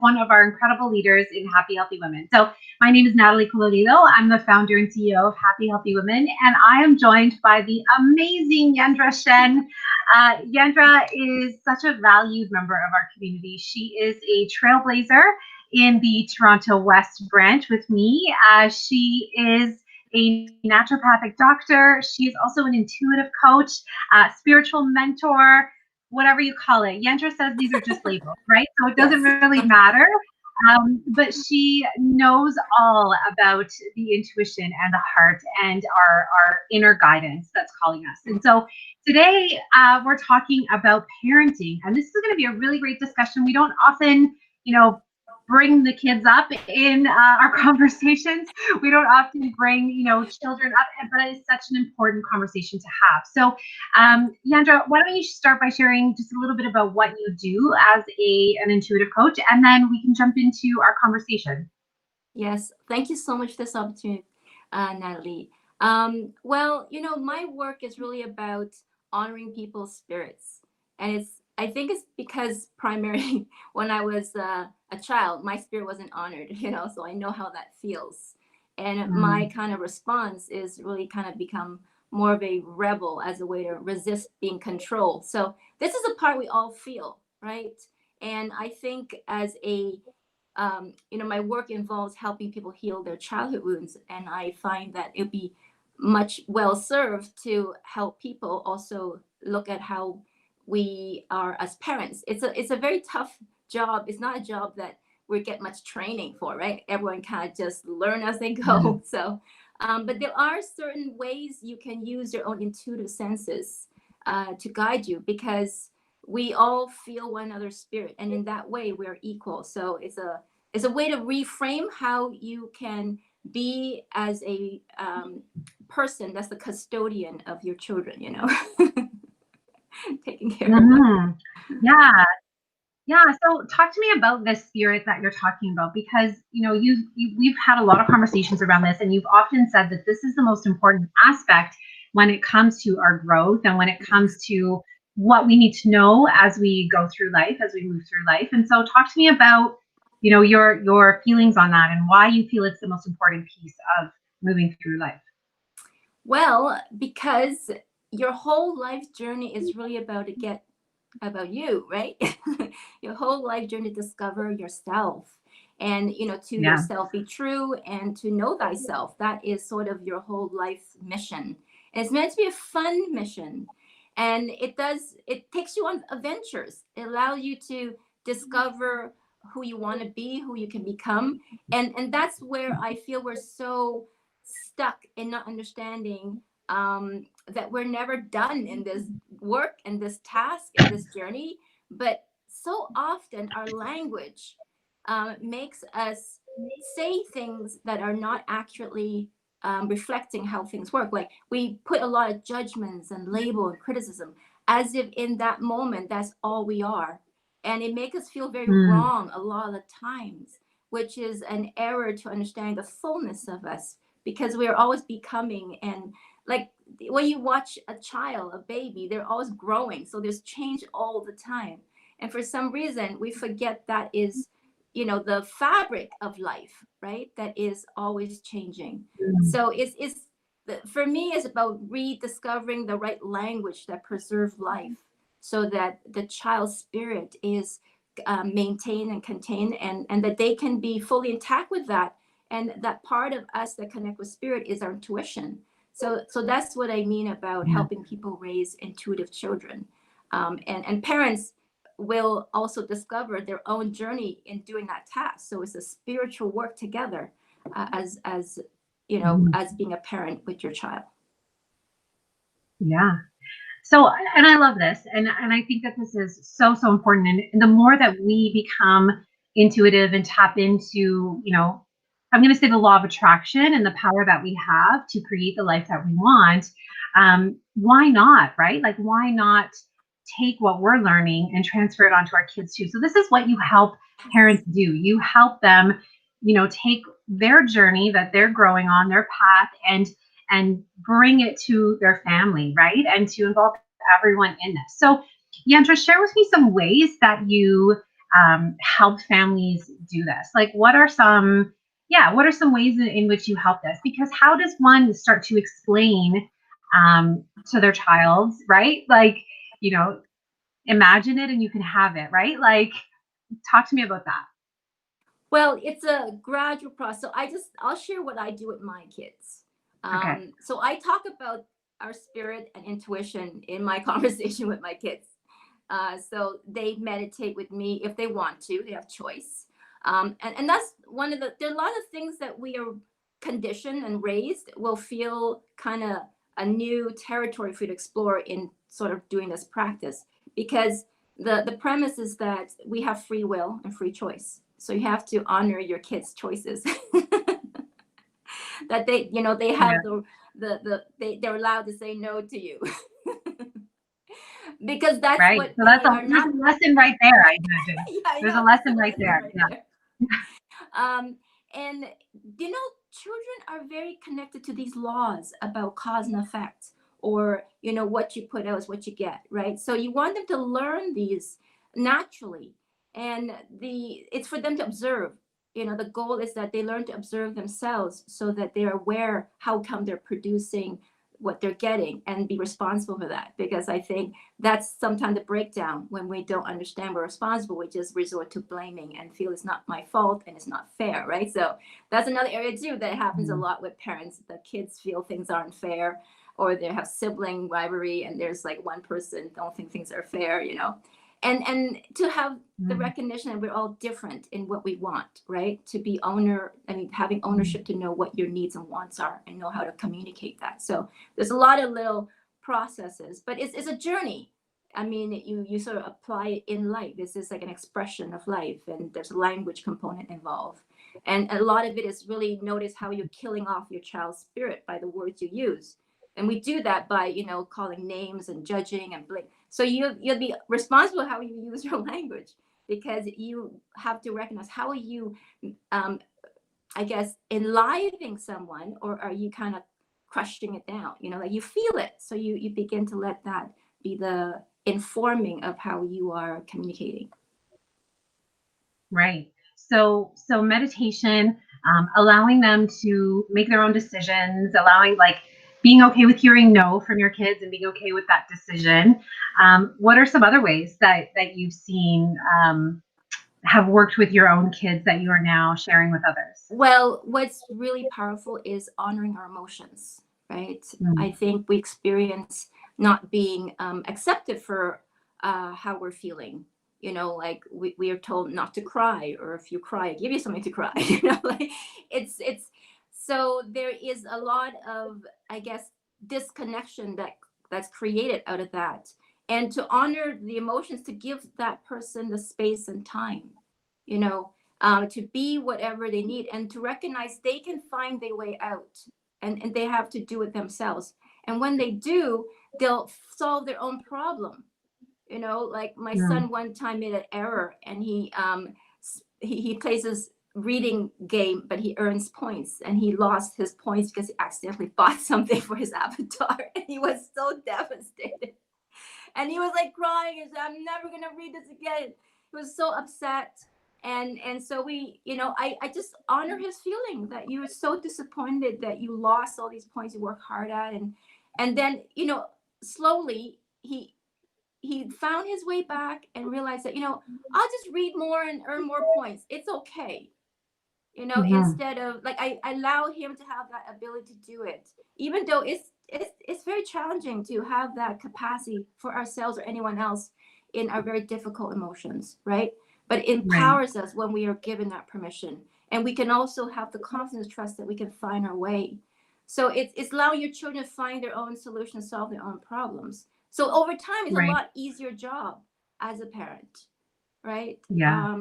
one of our incredible leaders in Happy Healthy Women. So my name is Natalie Colodilo. I'm the founder and CEO of Happy Healthy Women, and I am joined by the amazing Yendre Shen. Yendre is such a valued member of our community. She is a trailblazer in the Toronto West branch with me. She is a naturopathic doctor. She is also an intuitive coach, spiritual mentor, whatever you call it. Yendre says these are just labels, right? So it doesn't Yes. really matter. But she knows all about the intuition and the heart and our inner guidance that's calling us. And so today we're talking about parenting, and this is going to be a really great discussion. We don't often, bring the kids up in our conversations. We don't often bring, children up, but it's such an important conversation to have. So, Yendre, why don't you start by sharing just a little bit about what you do as an intuitive coach, and then we can jump into our conversation. Yes. Thank you so much for this opportunity, Natalie. Well, my work is really about honoring people's spirits. And I think it's because primarily when I was a child, my spirit wasn't honored, so I know how that feels. And my Mm. kind of response is really kind of become more of a rebel as a way to resist being controlled. So this is a part we all feel, right? And I think as my work involves helping people heal their childhood wounds, and I find that it'd be much well served to help people also look at how we are as parents. It's a very tough job. It's not a job that we get much training for, right? Everyone kind of just learn as they Mm. go. So, but there are certain ways you can use your own intuitive senses to guide you, because we all feel one another's spirit, and in that way we're equal. So it's a way to reframe how you can be as a person that's the custodian of your children, taking care of them. Mhm. Yeah. Yeah, so talk to me about this spirit that you're talking about, because we've had a lot of conversations around this, and you've often said that this is the most important aspect when it comes to our growth and when it comes Yes. to what we need to know as we go through life, as we move through life. And so talk to me about your feelings on that and why you feel it's the most important piece of moving through life. Well, because your whole life journey is really about you, right? Your whole life journey to discover yourself, and to Yeah. yourself be true and to know thyself. That is sort of your whole life mission. And it's meant to be a fun mission. And it takes you on adventures. It allows you to discover who you want to be, who you can become. And that's where I feel we're so stuck in not understanding that we're never done in this work and this task and this journey. But so often our language makes us say things that are not accurately reflecting how things work. Like we put a lot of judgments and label and criticism as if in that moment that's all we are. And it makes us feel very Mm. wrong a lot of the times, which is an error to understanding the fullness of us, because we are always becoming. And like when you watch a child, a baby, they're always growing, so there's change all the time. And for some reason we forget that is the fabric of life, right? That is always changing. Mm. So for me it's about rediscovering the right language that preserves life, so that the child's spirit is maintained and contained, and that they can be fully intact with that. And that part of us that connect with spirit is our intuition. So that's what I mean about Yeah. helping people raise intuitive children. And parents will also discover their own journey in doing that task. So it's a spiritual work together, as Mhm. as being a parent with your child. Yeah. So, and I love this, and I think that this is so so important. And the more that we become intuitive and tap into, I'm going to say the law of attraction and the power that we have to create the life that we want. Why not, right? Like, why not take what we're learning and transfer it onto our kids too? So this is what you help parents do. You help them, take their journey that they're growing on, their path, and bring it to their family, right? And to involve everyone in this. So, Yandra, share with me some ways that you helped families do this? Like, what are some, yeah, what are some ways in which you help this? Because how does one start to explain to their child, right? Like, you know, imagine it and you can have it, right? Like, talk to me about that. Well, it's a gradual process. So I'll share what I do with my kids. Okay. So I talk about our spirit and intuition in my conversation with my kids. So they meditate with me if they want to, they have choice. And that's one of there are a lot of things that we are conditioned and raised will feel kind of a new territory for you to explore in sort of doing this practice, because the premise is that we have free will and free choice. So you have to honor your kids' choices. That they Yeah. have they're allowed to say no to you. Because that's Right. what So they are there's not. a lesson right there, I imagine. Yeah, I There's a know, that's lesson a right lesson there. right Yeah. there. And children are very connected to these laws about cause and effect, or what you put out is what you get, right? So you want them to learn these naturally, and it's for them to observe. The goal is that they learn to observe themselves so that they're aware how come they're producing what they're getting, and be responsible for that. Because I think that's sometimes the breakdown. When we don't understand we're responsible, we just resort to blaming and feel it's not my fault and it's not fair, right? So that's another area too that happens a Mhm. lot with parents. The kids feel things aren't fair, or they have sibling rivalry, and there's like one person don't think things are fair, and to have the Mhm. recognition that we're all different in what we want, right? To be having Mhm. ownership, to know what your needs and wants are and know how to communicate that. So there's a lot of little processes, but it's a journey. I mean, you sort of apply it in life. This is like an expression of life, and there's a language component involved. And a lot of it is really notice how you're killing off your child's spirit by the words you use. And we do that by, calling names and judging and blame. So you'll be responsible how you use your language, because you have to recognize how are you, um, I guess, enlivening someone, or are you kind of crushing it down? Like you feel it. So you begin to let that be the informing of how you are communicating. Right. So meditation, allowing them to make their own decisions, allowing, like, being okay with hearing no from your kids and being okay with that decision. What are some other ways that you've seen have worked with your own kids that you are now sharing with others? Well, what's really powerful is honoring our emotions, right? Mm. I think we experience not being accepted for how we're feeling. Like we are told not to cry, or if you cry, I give you something to cry. Like it's so there is a lot of, I guess, disconnection that's created out of that. And to honor the emotions, to give that person the space and time, you know, to be whatever they need, and to recognize they can find their way out, and they have to do it themselves. And when they do, they'll solve their own problem. Like my Mm. son one time made an error, and he plays this reading game, but he earns points, and he lost his points because he accidentally bought something for his avatar, and he was so devastated. And he was like crying and said, I'm never gonna read this again. He was so upset. And so I just honor his feeling that you were so disappointed that you lost all these points you worked hard at. And then, slowly he found his way back and realized that, I'll just read more and earn more points. It's okay. Mhm. Instead of, like, I allow him to have that ability to do it, even though it's very challenging to have that capacity for ourselves or anyone else in our very difficult emotions, right? But it Right. empowers us when we are given that permission, and we can also have the confidence, trust that we can find our way. So it's allowing your children to find their own solutions, solve their own problems. So over time, it's a Right. lot easier job as a parent, right? Yeah.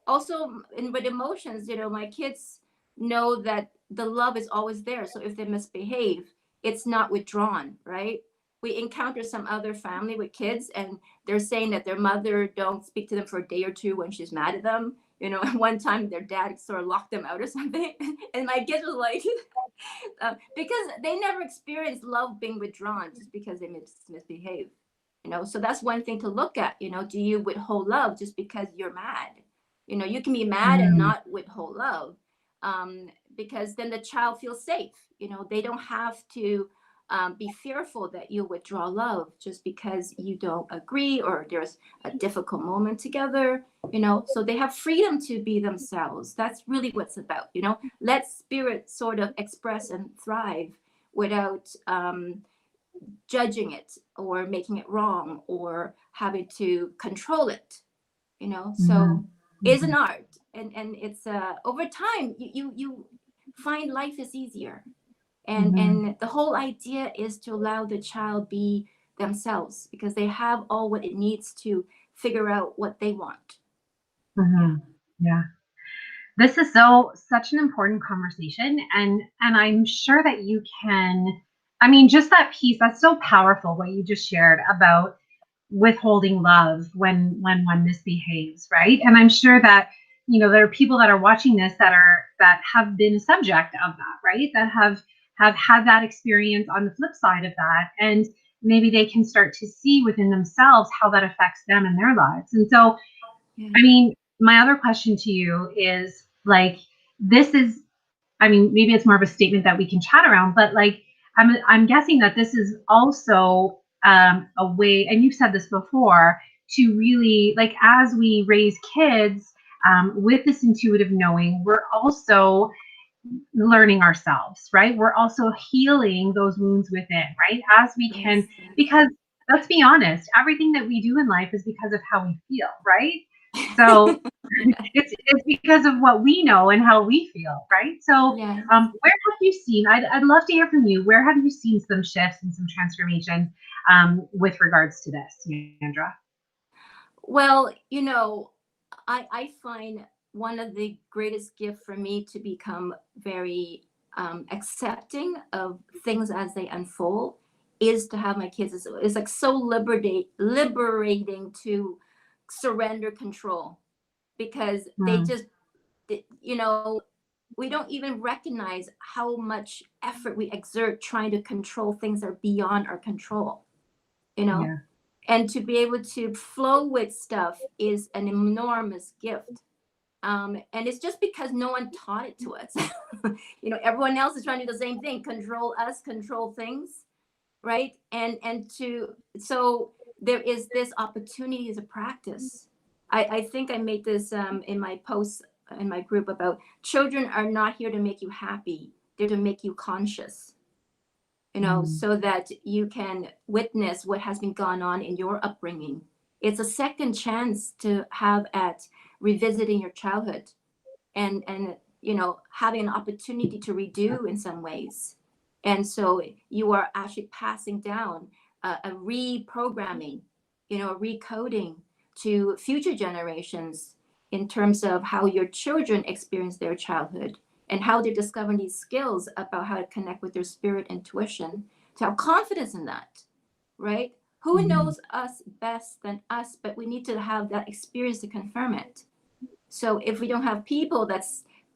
Also, with emotions, my kids know that the love is always there. So if they misbehave, it's not withdrawn, right? We encounter some other family with kids, and they're saying that their mother don't speak to them for a day or two when she's mad at them. And one time their dad sort of locked them out or something, and my kids was like, because they never experienced love being withdrawn just because they misbehave. So that's one thing to look at. Do you withhold love just because you're mad? You can be mad and Mm, not withhold love, because then the child feels safe. They don't have to be fearful that you withdraw love just because you don't agree or there's a difficult moment together. So they have freedom to be themselves. That's really what's about. Let spirit sort of express and thrive without judging it or making it wrong or having to control it. mhm, So it's an mhm, art, and it's over time you find life is easier, mhm, and the whole idea is to allow the child be themselves because they have all what it needs to figure out what they want. Yeah. mhm. Yeah. This is such an important conversation, and I'm sure that you can. I mean, just that piece, that's so powerful what you just shared about withholding love when one misbehaves, right? And I'm sure that there are people that are watching this that have been a subject of that, right? That have had that experience on the flip side of that, and maybe they can start to see within themselves how that affects them in their lives. And so, Yeah. I mean, my other question to you is like, this is, I mean, maybe it's more of a statement that we can chat around, but like, I'm guessing that this is also a way, and you've said this before, to really like as we raise kids with this intuitive knowing, we're also learning ourselves, right? We're also healing those wounds within, right? As we can, Yes. because let's be honest, everything that we do in life is because of how we feel, right? So it's because of what we know and how we feel, right? So, Yes. where have you seen? I'd love to hear from you. Where have you seen some shifts and some transformation with regards to this, Yandra? Well, I find one of the greatest gifts for me to become very accepting of things as they unfold is to have my kids. It's like so liberating to surrender control because they Mm, just, we don't even recognize how much effort we exert trying to control things that are beyond our control, you know? yeah. And to be able to flow with stuff is an enormous gift. And it's just because no one taught it to us. Everyone else is trying to do the same thing, control us, control things, right? And to so there is this opportunity to practice. I think I made this in my post in my group about children are not here to make you happy; they're to make you conscious. Mm, So that you can witness what has been gone on in your upbringing. It's a second chance to have at revisiting your childhood and having an opportunity to redo in some ways. And so you are actually passing down a reprogramming, a recoding to future generations in terms of how your children experience their childhood and how they're discovering these skills about how to connect with their spirit intuition, to have confidence in that, right? Who mhm. knows us best than us, but we need to have that experience to confirm it. So if we don't have people that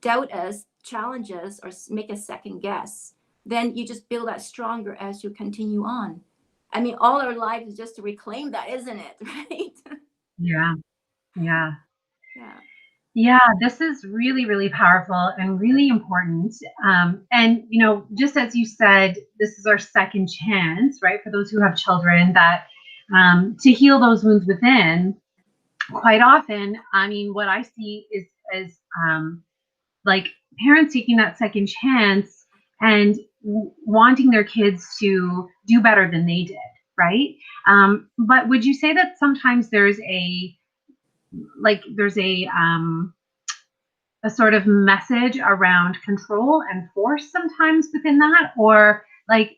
doubt us, challenge us, or make a second guess, then you just build that stronger as you continue on. I mean, all our lives is just to reclaim that, isn't it? Right? Yeah, yeah. Yeah. Yeah, this is really, really powerful and really important. And, just as you said, this is our second chance, right, for those who have children that to heal those wounds within. Quite often, I mean, what I see is like parents taking that second chance and wanting their kids to do better than they did, right? But would you say that sometimes there's a sort of message around control and force sometimes within that, or like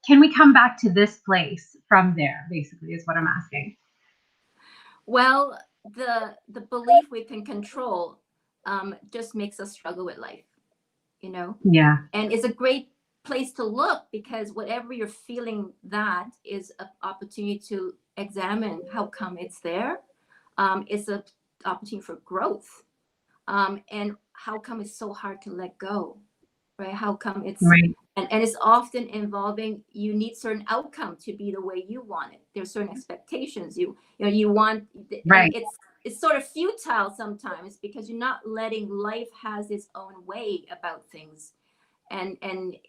can we come back to this place from there, basically, is what I'm asking. Well, the belief we can control just makes us struggle with life, you know? Yeah. And it's a great place to look because whatever you're feeling, that is an opportunity to examine how come it's there. It's an opportunity for growth. And how come it's so hard to let go, right? How come it's Right. And it's often involving, you need certain outcome to be the way you want it. There's certain expectations you want, and Right. it's sort of futile sometimes because you're not letting life has its own way about things. And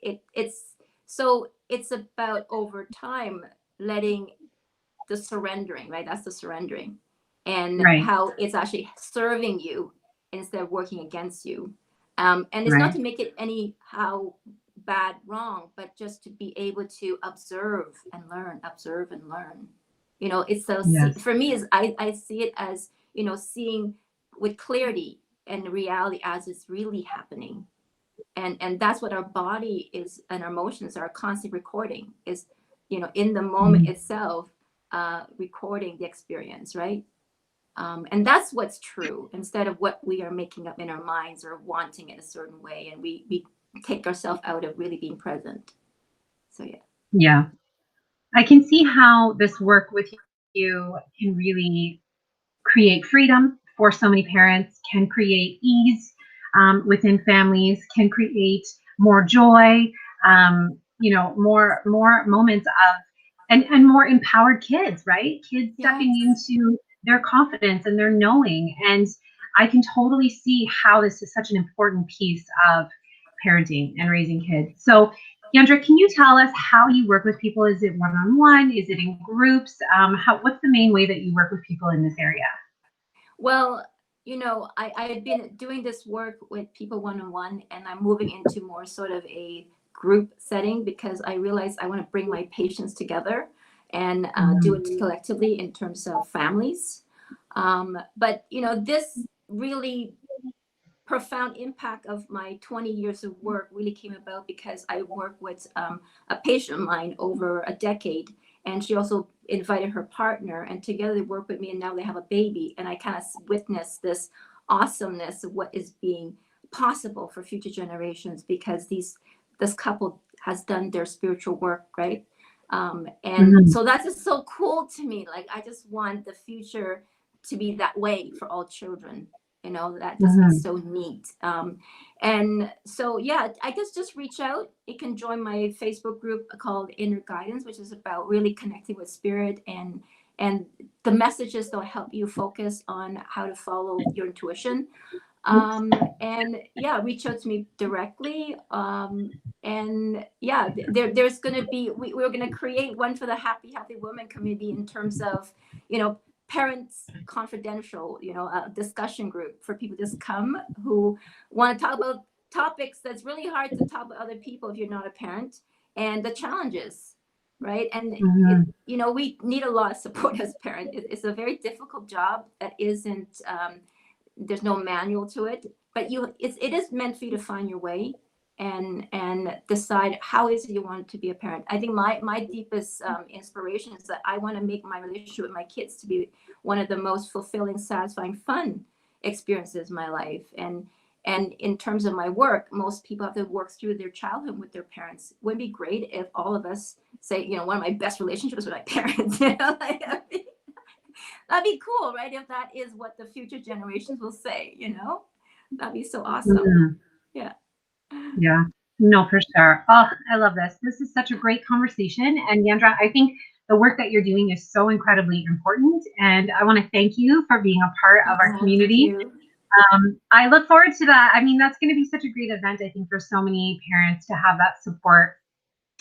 it's about over time letting the surrendering, right? That's the surrendering, and Right. how it's actually serving you instead of working against you. And it's not Right. to make it anyhow bad, wrong, but just to be able to observe and learn. It's so, Yes. for me, is I see it as, seeing with clarity and reality as it's really happening. And that's what our body is, and our emotions are constant recording, is, in the moment Mhm. itself, recording the experience, right? And that's what's true, instead of what we are making up in our minds or wanting it a certain way, and we take ourselves out of really being present. So yeah. Yeah. I can see how this work with you can really create freedom for so many parents, can create ease within families, can create more joy, more moments of, and more empowered kids, right? Kids stepping Yes. into their confidence and their knowing. And I can totally see how this is such an important piece of parenting and raising kids. So, Yendre, can you tell us how you work with people? Is it one-on-one? Is it in groups? What's the main way that you work with people in this area? Well, I had been doing this work with people one-on-one, and I'm moving into more sort of a group setting because I realize I want to bring my patients together and do it Mhm. collectively in terms of families. But this really profound impact of my 20 years of work really came about because I worked with a patient of mine over a decade, and she also invited her partner, and together they work with me, and now they have a baby, and I kind of witnessed this awesomeness of what is being possible for future generations because this couple has done their spiritual work, right? And Mhm. so that's just so cool to me. Like, I just want the future to be that way for all children. That just is Mhm. so neat. And so, yeah, I guess just reach out. You can join my Facebook group called Inner Guidance, which is about really connecting with spirit, and the messages that will help you focus on how to follow your intuition. And yeah, reach out to me directly. And yeah, there's going to be, we're going to create one for the happy, healthy woman community in terms of, parents confidential, a discussion group for people to just come who want to talk about topics that's really hard to talk with other people if you're not a parent, and the challenges, right? And Mhm. we need a lot of support as parents. It's a very difficult job that isn't, there's no manual to it, but it is meant for you to find your way and decide how is it you want to be a parent. I think my deepest inspiration is that I want to make my relationship with my kids to be one of the most fulfilling, satisfying, fun experiences in my life. And in terms of my work, most people have to work through their childhood with their parents. Wouldn't it be great if all of us say, one of my best relationships with my parents, that'd be cool, right? If that is what the future generations will say, that'd be so awesome. Mhm. Yeah. Yeah. No, for sure. Oh, I love this. This is such a great conversation. And Yandra, I think the work that you're doing is so incredibly important. And I want to thank you for being a part of our Oh, thank community. you. I look forward to that. I mean, that's going to be such a great event, I think, for so many parents to have that support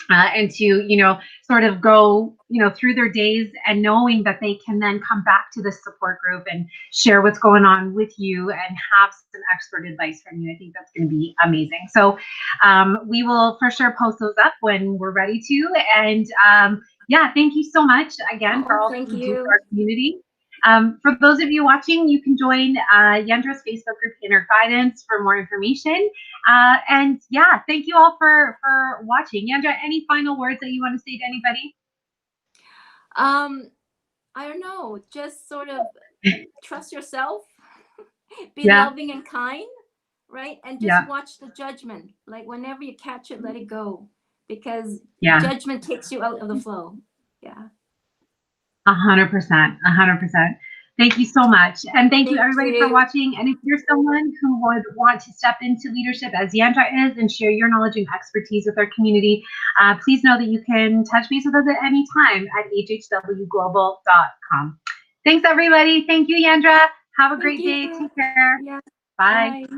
and to, sort of go, through their days and knowing that they can then come back to this support group and share what's going on with you and have some expert advice from you. I think that's going to be amazing. So we will for sure post those up when we're ready to. And yeah, thank you so much again for Oh, all that thank you do for you. our community. For those of you watching, you can join Yendra's Facebook group, Inner Guidance, for more information. And yeah, thank you all for watching. Yandra, any final words that you want to say to anybody? Um, I don't know, just sort of trust yourself, be Yeah, loving and kind, right? And just yeah, watch the judgment. Like, whenever you catch it, let it go, because yeah. judgment takes you out of the flow. Yeah. 100%, 100%. Thank you so much. And thank you Thank everybody for you. watching. And if you're someone who would want to step into leadership as Yendre is and share your knowledge and expertise with our community, please know that you can touch base with us at any time at hhwglobal.com. Thanks everybody. Thank you, Yendre. Have a great day. Take care. Yeah. Bye. Bye.